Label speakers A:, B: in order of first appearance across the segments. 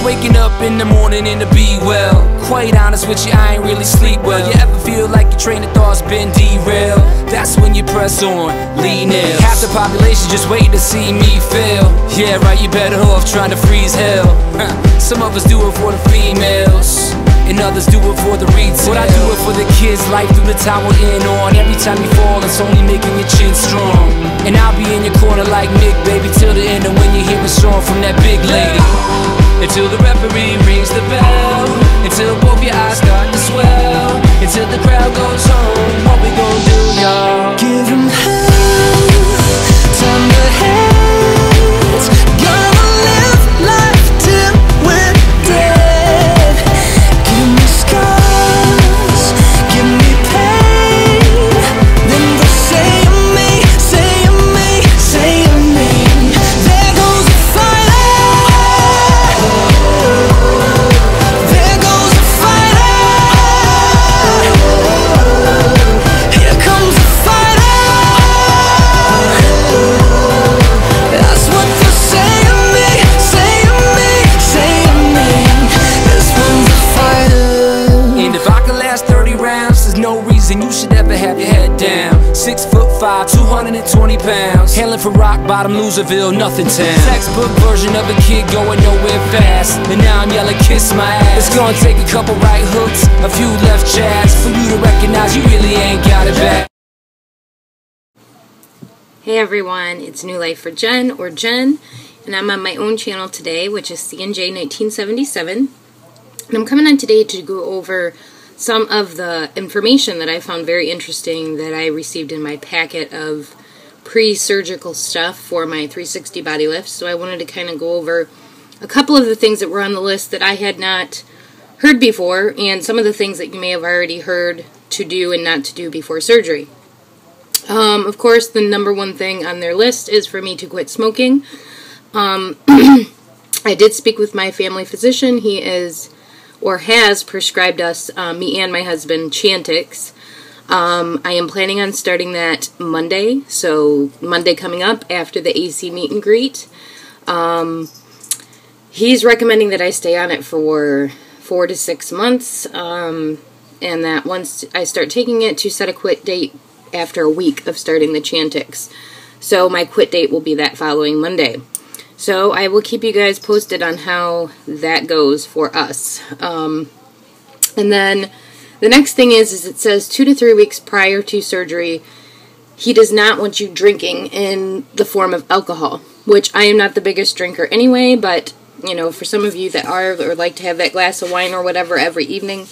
A: just waking up in the morning and to be well. Quite honest with you, I ain't really sleep well. You ever feel like your train of thought's been derailed? That's when you press on, lean in. Half the population just waiting to see me fail. Yeah, right, you better off trying to freeze hell. Some of us do it for the females, and others do it for the retail. But I do it for the kids, life through the time we're in on. Every time you fall, it's only making your chin strong. And I'll be in your corner like Mick, baby, till the end of when you hear a song from that big lady. Until the referee rings the bell, until both your eyes start to swell, until the crowd goes home. What we gon' do, y'all?
B: Give 'em hell, turn the heads. Gonna live life till we're dead. Give me scars, give me pain. Then the say of me, say of me, say of me. There goes the fighter. There goes the fighter. Here comes the fighter. That's what they say of me, say of me, say of me. This one's a fighter.
A: And if I could last 30 rounds, there's no reason you should ever have your head down. 6'5", 220 pounds, hailing from rock bottom, Loserville, nothing town. Textbook version of a kid going nowhere fast, and now I'm yelling, kiss my ass. It's gonna take a couple right hooks, a few left jabs, for you to recognize you really ain't got it back.
C: Hey everyone, it's New Life for Jen, or Jen, and I'm on my own channel today, which is CNJ1977. And I'm coming on today to go over some of the information that I found very interesting that I received in my packet of pre-surgical stuff for my 360 body lift. So I wanted to kind of go over a couple of the things that were on the list that I had not heard before, and some of the things that you may have already heard to do and not to do before surgery. Of course, the number one thing on their list is for me to quit smoking. I did speak with my family physician. He is, or has, prescribed us, me and my husband, Chantix. I am planning on starting that Monday, so Monday coming up after the AC meet and greet. He's recommending that I stay on it for 4 to 6 months, and that once I start taking it, to set a quit date after a week of starting the Chantix. So my quit date will be that following Monday. So I will keep you guys posted on how that goes for us. And then the next thing is it says 2 to 3 weeks prior to surgery, he does not want you drinking in the form of alcohol, which I am not the biggest drinker anyway, but, you know, for some of you that are, or like to have that glass of wine or whatever every evening,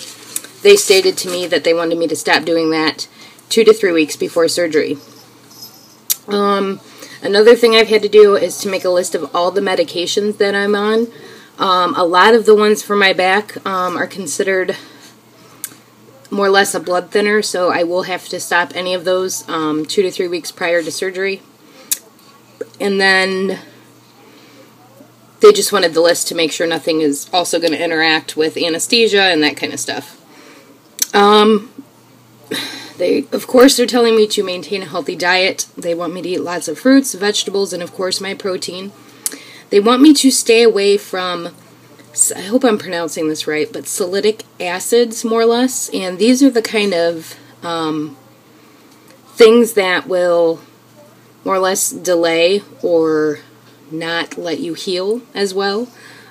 C: they stated to me that they wanted me to stop doing that 2 to 3 weeks before surgery. Another thing I've had to do is to make a list of all the medications that I'm on. A lot of the ones for my back are considered more or less a blood thinner, so I will have to stop any of those 2 to 3 weeks prior to surgery. And then they just wanted the list to make sure nothing is also going to interact with anesthesia and that kind of stuff. Of course, they're telling me to maintain a healthy diet. They want me to eat lots of fruits, vegetables, and of course my protein. They want me to stay away from, I hope I'm pronouncing this right, but salicylic acids, more or less. And these are the kind of things that will more or less delay or not let you heal as well.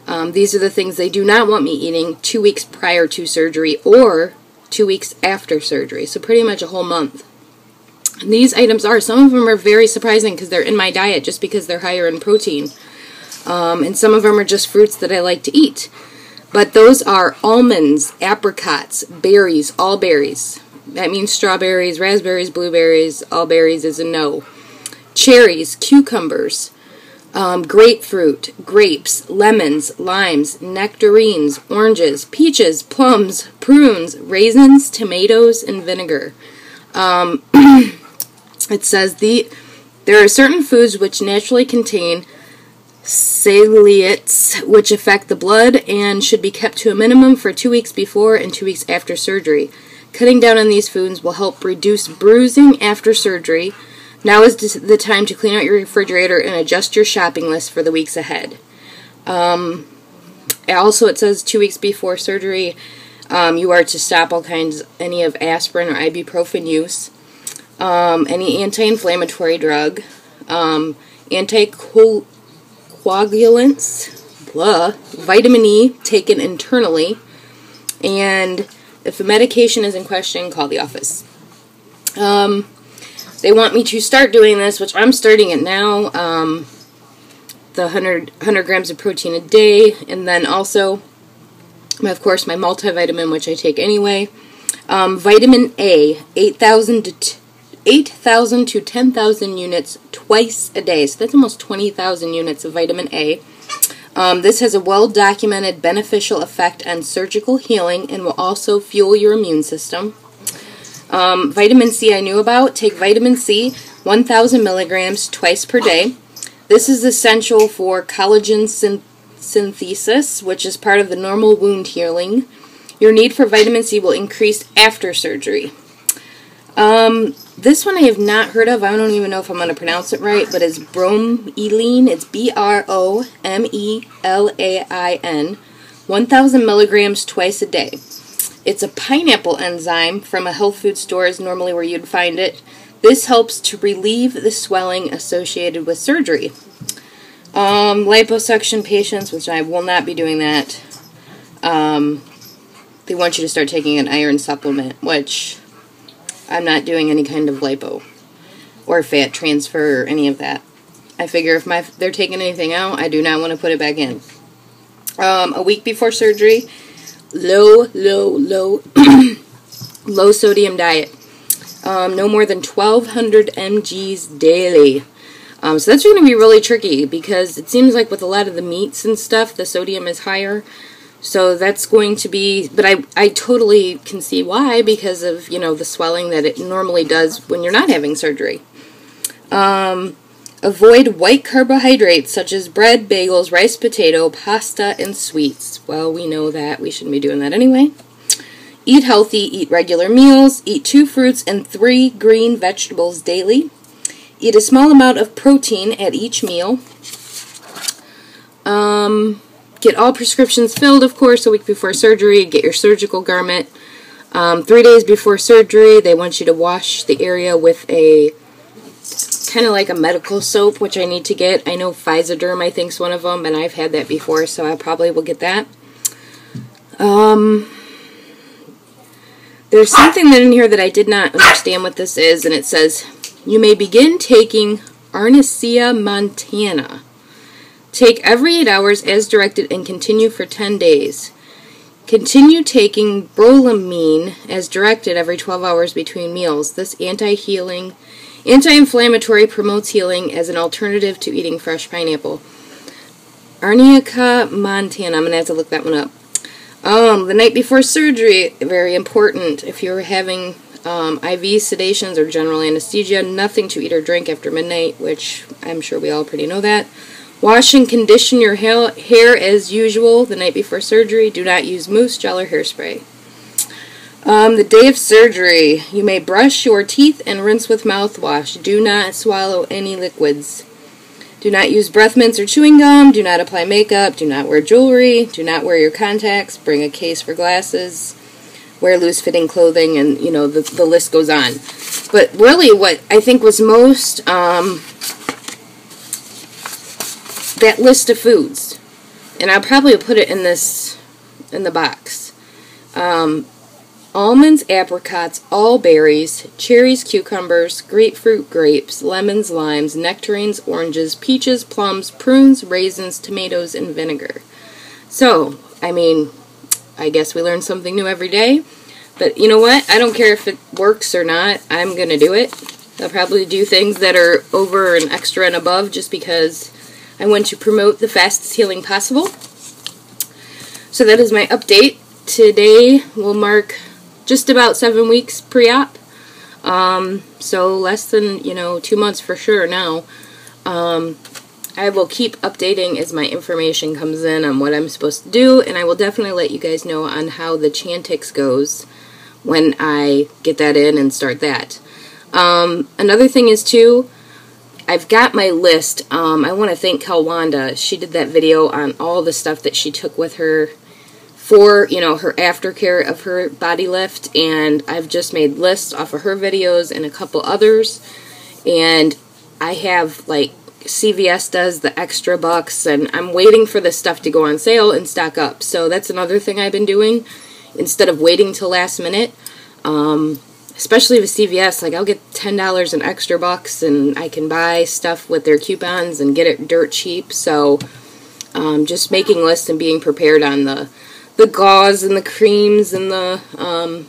C: These are the things they do not want me eating 2 weeks prior to surgery or 2 weeks after surgery, so pretty much a whole month. And these items are, some of them are very surprising because they're in my diet just because they're higher in protein. And some of them are just fruits that I like to eat. But those are almonds, apricots, berries, all berries. That means strawberries, raspberries, blueberries, all berries is a no. Cherries, cucumbers, grapefruit, grapes, lemons, limes, nectarines, oranges, peaches, plums, prunes, raisins, tomatoes, and vinegar. It says there are certain foods which naturally contain salicylates which affect the blood and should be kept to a minimum for 2 weeks before and 2 weeks after surgery. Cutting down on these foods will help reduce bruising after surgery. Now is the time to clean out your refrigerator and adjust your shopping list for the weeks ahead. Also, it says 2 weeks before surgery, you are to stop any of aspirin or ibuprofen use, any anti-inflammatory drug, anticoagulants, vitamin E taken internally, and if a medication is in question, call the office. They want me to start doing this, which I'm starting it now, the 100 grams of protein a day, and then also, of course, my multivitamin, which I take anyway. Vitamin A, 8,000 to 10,000 units twice a day. So that's almost 20,000 units of vitamin A. This has a well-documented beneficial effect on surgical healing and will also fuel your immune system. Vitamin C I knew about. Take vitamin C, 1,000 milligrams twice per day. This is essential for collagen synthesis, which is part of the normal wound healing. Your need for vitamin C will increase after surgery. This one I have not heard of. I don't even know if I'm going to pronounce it right, but it's bromelain. It's BROMELAIN. 1,000 milligrams twice a day. It's a pineapple enzyme from a health food store is normally where you'd find it. This helps to relieve the swelling associated with surgery. Liposuction patients, which I will not be doing that, they want you to start taking an iron supplement, which I'm not doing any kind of lipo or fat transfer or any of that. I figure if they're taking anything out, I do not want to put it back in. A week before surgery, low sodium diet. No more than 1,200 mg's daily. So that's going to be really tricky because it seems like with a lot of the meats and stuff, the sodium is higher. So that's going to be, but I totally can see why, because of, the swelling that it normally does when you're not having surgery. Avoid white carbohydrates such as bread, bagels, rice, potato, pasta, and sweets. Well, we know that. We shouldn't be doing that anyway. Eat healthy, eat regular meals, eat 2 fruits and 3 green vegetables daily. Eat a small amount of protein at each meal. Get all prescriptions filled, of course, a week before surgery. Get your surgical garment. 3 days before surgery, they want you to wash the area with a kind of like a medical soap, which I need to get. I know Physoderm, I think, is one of them, and I've had that before, so I probably will get that. There's something in here that I did not understand what this is, and it says, you may begin taking Arnica montana. Take every 8 hours as directed and continue for 10 days. Continue taking brolamine as directed every 12 hours between meals. This anti-inflammatory promotes healing as an alternative to eating fresh pineapple. Arnica montana. I'm going to have to look that one up. The night before surgery, very important. If you're having IV sedations or general anesthesia, nothing to eat or drink after midnight, which I'm sure we all pretty know that. Wash and condition your hair as usual the night before surgery. Do not use mousse, gel, or hairspray. The day of surgery, you may brush your teeth and rinse with mouthwash. Do not swallow any liquids. Do not use breath mints or chewing gum. Do not apply makeup. Do not wear jewelry. Do not wear your contacts. Bring a case for glasses. Wear loose-fitting clothing, and, the list goes on. But really what I think was most, that list of foods, and I'll probably put it in the box. Almonds, apricots, all berries, cherries, cucumbers, grapefruit, grapes, lemons, limes, nectarines, oranges, peaches, plums, prunes, raisins, tomatoes, and vinegar. So, I guess we learn something new every day. But you know what? I don't care if it works or not. I'm going to do it. I'll probably do things that are over and extra and above just because I want to promote the fastest healing possible. So that is my update. Today will mark just about 7 weeks pre-op. So less than, 2 months for sure now. I will keep updating as my information comes in on what I'm supposed to do, and I will definitely let you guys know on how the Chantix goes when I get that in and start that. Another thing is, too, I've got my list. I want to thank Kalwanda. She did that video on all the stuff that she took with her for, you know, her aftercare of her body lift, and I've just made lists off of her videos and a couple others, and I have, like, CVS does the extra bucks, and I'm waiting for this stuff to go on sale and stock up. So that's another thing I've been doing instead of waiting till last minute. Especially with CVS, like, I'll get $10 in extra bucks, and I can buy stuff with their coupons and get it dirt cheap. So just making lists and being prepared on the gauze and the creams and the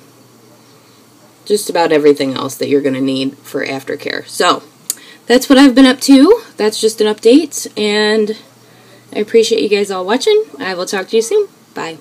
C: just about everything else that you're going to need for aftercare. So that's what I've been up to. That's just an update, and I appreciate you guys all watching. I will talk to you soon. Bye.